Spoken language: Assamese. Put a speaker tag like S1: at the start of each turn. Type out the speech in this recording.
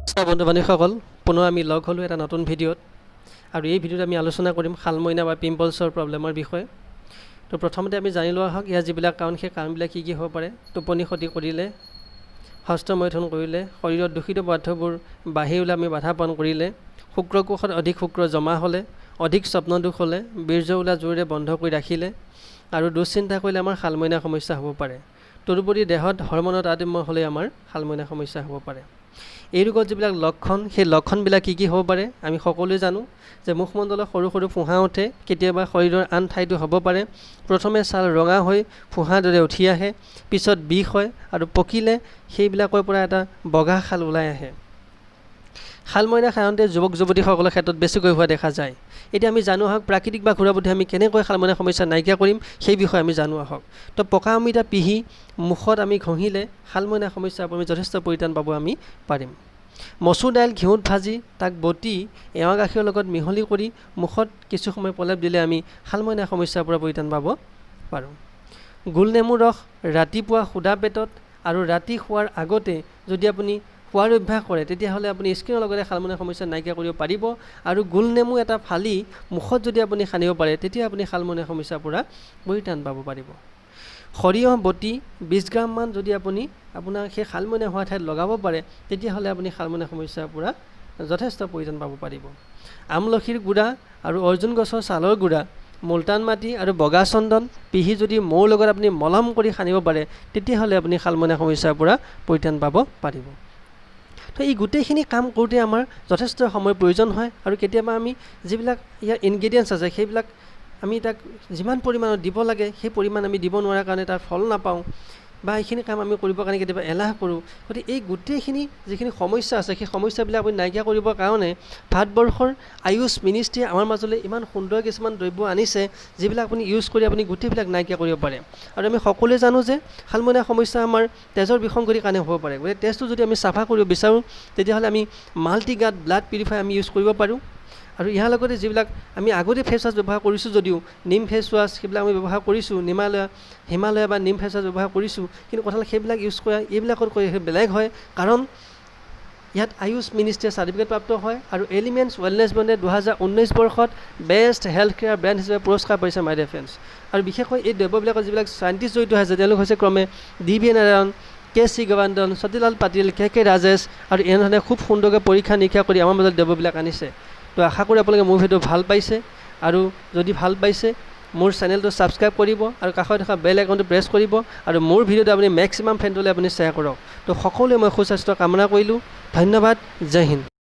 S1: বন্ধু বান্ধৱীসকল পুনৰ আমি লগ হ'লোঁ এটা নতুন ভিডিঅ'ত আৰু এই ভিডিঅ'ত আমি আলোচনা কৰিম শালমইনা বা পিম্পলছৰ প্ৰব্লেমৰ বিষয়ে। তো প্ৰথমতে আমি জানি লোৱা হওক ইয়াৰ যিবিলাক কাৰণ সেই কাৰণবিলাক কি কি হ'ব পাৰে। টোপনি ক্ষতি কৰিলে, হস্তমৈথুন কৰিলে, শৰীৰত দূষিত পদাৰ্থবোৰ বাঢ়ি ওলাই আমি বাধা প্ৰদান কৰিলে, শুক্ৰকোষত অধিক শুক্ৰ জমা হ'লে, অধিক স্বপ্নদোষ হ'লে, বীৰ্য ওলোৱা জোৰেৰে বন্ধ কৰি ৰাখিলে আৰু দুশ্চিন্তা কৰিলে আমাৰ শালমইনা সমস্যা হ'ব পাৰে। তদুপৰি দেহত হৰমনৰ তাৰতম্য হ'লে আমাৰ শালমইনা সমস্যা হ'ব পাৰে। এই ৰোগত যিবিলাক লক্ষণ সেই লক্ষণবিলাক কি কি হ'ব পাৰে আমি সকলোৱে জানো যে মুখমণ্ডলত সৰু সৰু ফুঁহা উঠে, কেতিয়াবা শৰীৰৰ আন ঠাইতো হ'ব পাৰে। প্ৰথমে ছাল ৰঙা হৈ ফুঁহাৰ দৰে উঠি আহে, পিছত বিষ হয় আৰু পকিলে সেইবিলাকৰ পৰা এটা বগা শাল ওলাই আহে। শালমইনা সাধাৰণতে যুৱক যুৱতীসকলৰ ক্ষেত্ৰত বেছিকৈ হোৱা দেখা যায়। এতিয়া আমি জানো আহক প্ৰাকৃতিক বা ঘৰুৱা পদ্ধতি আমি কেনেকৈ শালমইনা সমস্যা নাইকিয়া কৰিম সেই বিষয়ে আমি জানো আহক। তো পকা অমিতা পিহি মুখত আমি ঘঁহিলে শালমইনা সমস্যাৰ পৰা আমি যথেষ্ট পৰিত্ৰাণ পাব আমি পাৰিম। মচুৰ দাইল ঘিউত ভাজি তাক বটি এৱা গাখীৰৰ লগত মিহলি কৰি মুখত কিছু সময় প্ৰলেপ দিলে আমি শালমইনা সমস্যাৰ পৰা পৰিত্ৰাণ পাব পাৰোঁ। গোলনেমুৰ ৰস ৰাতিপুৱা সুদা পেটত আৰু ৰাতি শোৱাৰ আগতে যদি আপুনি খোৱাৰ অভ্যাস কৰে তেতিয়াহ'লে আপুনি স্কিনৰ লগতে শালমইনা সমস্যা নাইকিয়া কৰিব পাৰিব। আৰু গোলনেমু এটা ফালি মুখত যদি আপুনি সানিব পাৰে তেতিয়া আপুনি শালমইনা সমস্যাৰ পৰা পৰিত্ৰাণ পাব পাৰিব। সৰিয়হ বটি 20 গ্ৰামমান যদি আপুনি আপোনাৰ সেই শালমইনা হোৱা ঠাইত লগাব পাৰে তেতিয়াহ'লে আপুনি শালমইনা সমস্যাৰ পৰা যথেষ্ট পৰিত্ৰাণ পাব পাৰিব। আমলখিৰ গুড়া আৰু অৰ্জুন গছৰ ছালৰ গুড়া, মুলতান মাটি আৰু বগা চন্দন পিহি যদি মৌৰ লগত আপুনি মলম কৰি সানিব পাৰে তেতিয়াহ'লে আপুনি শালমইনা সমস্যাৰ পৰা পৰিত্ৰাণ পাব পাৰিব। তো এই গোটেইখিনি কাম কৰোঁতে আমাৰ যথেষ্ট সময়ৰ প্ৰয়োজন হয় আৰু কেতিয়াবা আমি যিবিলাক ইয়াৰ ইনগ্ৰেডিয়েণ্টছ আছে সেইবিলাক আমি তাক যিমান পৰিমাণত দিব লাগে সেই পৰিমাণ আমি দিব নোৱাৰাৰ কাৰণে তাৰ ফল নাপাওঁ বা এইখিনি কাম আমি কৰিবৰ কাৰণে কেতিয়াবা এলাহ কৰোঁ। গতিকে এই গোটেইখিনি যিখিনি সমস্যা আছে সেই সমস্যাবিলাক আপুনি নাইকিয়া কৰিবৰ কাৰণে ভাৰতবৰ্ষৰ আয়ুষ মিনিষ্ট্ৰীয়ে আমাৰ মাজলৈ ইমান সুন্দৰ কিছুমান দ্ৰব্য আনিছে যিবিলাক আপুনি ইউজ কৰি আপুনি গোটেইবিলাক নাইকিয়া কৰিব পাৰে। আৰু আমি সকলোৱে জানো যে শালমইনা সমস্যা আমাৰ তেজৰ বিসংগতিৰ কাৰণে হ'ব পাৰে। গতিকে তেজটো যদি আমি চাফা কৰিব বিচাৰোঁ তেতিয়াহ'লে আমি মাল্টিগাৰ্ড ব্লাড পিউৰিফায়াৰ আমি ইউজ কৰিব পাৰোঁ। আৰু ইয়াৰ লগতে যিবিলাক আমি আগতে ফেচ ৱাছ ব্যৱহাৰ কৰিছোঁ যদিও নিম ফেচ ৱাছ সেইবিলাক আমি ব্যৱহাৰ কৰিছোঁ, হিমালয়া বা নিম ফেচ ৱাছ ব্যৱহাৰ কৰিছোঁ, কিন্তু কথা হ'ল সেইবিলাক ইউজ কৰা এইবিলাকতকৈ বেলেগ হয় কাৰণ ইয়াত আয়ুষ মিনিষ্ট্ৰীয়ে চাৰ্টিফিকেট প্ৰাপ্ত হয় আৰু এলিমেণ্টছ ৱেলনেছ ব্ৰেণ্ডে 2019 বৰ্ষত বেষ্ট হেল্থ কেয়াৰ ব্ৰেণ্ড হিচাপে পুৰস্কাৰ পাইছে মাই ডিয়াৰ ফ্ৰেণ্ডছ। আৰু বিশেষকৈ এই দ্ৰব্যবিলাকত যিবিলাক চাইণ্টিষ্ট জড়িত আছে তেওঁলোক হৈছে ক্ৰমে DV Narayan, KC গৱান্দন, Satilal Patil, KK Rajesh আৰু এনেধৰণে খুব সুন্দৰকৈ পৰীক্ষা নিৰীক্ষা কৰি আমাৰ মাজত দ্ৰব্যবিলাক আনিছে। তো আশা কৰোঁ আপোনালোকে মোৰ ভিডিঅ' ভাল পাইছে আৰু যদি ভাল পাইছে মোৰ চেনেলটো ছাবস্ক্ৰাইব কৰিব আৰু কাষত থকা বেল আইকনটো প্ৰেছ কৰিব আৰু মোৰ ভিডিঅ'টো আপুনি মেক্সিমাম ফ্ৰেণ্ডলৈ আপুনি শ্বেয়াৰ কৰক। তো সকলোৱে মই সুস্বাস্থ্য কামনা কৰিলোঁ। ধন্যবাদ। জয় হিন্দ।